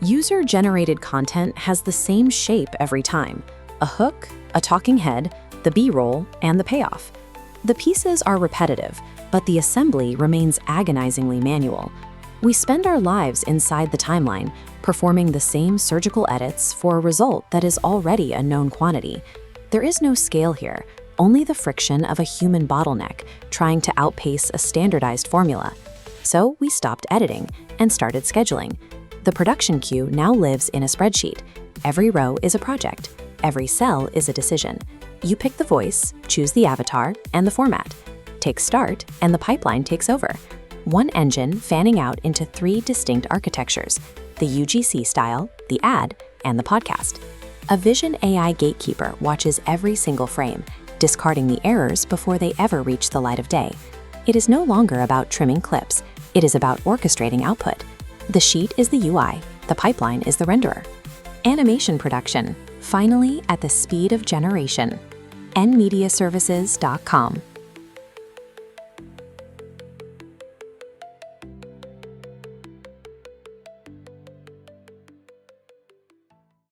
User-generated content has the same shape every time: a hook, a talking head, the B-roll, and the payoff. The pieces are repetitive, but the assembly remains agonizingly manual. We spend our lives inside the timeline, performing the same surgical edits for a result that is already a known quantity. There is no scale here, only the friction of a human bottleneck trying to outpace a standardized formula. So we stopped editing and started scheduling. The production queue now lives in a spreadsheet. Every row is a project. Every cell is a decision. You pick the voice, choose the avatar, and the format. Take start, and the pipeline takes over. One engine fanning out into 3 distinct architectures: the UGC style, the ad, and the podcast. A Vision AI gatekeeper watches every single frame, discarding the errors before they ever reach the light of day. It is no longer about trimming clips. It is about orchestrating output. The sheet is the UI, the pipeline is the renderer. Animation production, finally at the speed of generation. nmediaservices.com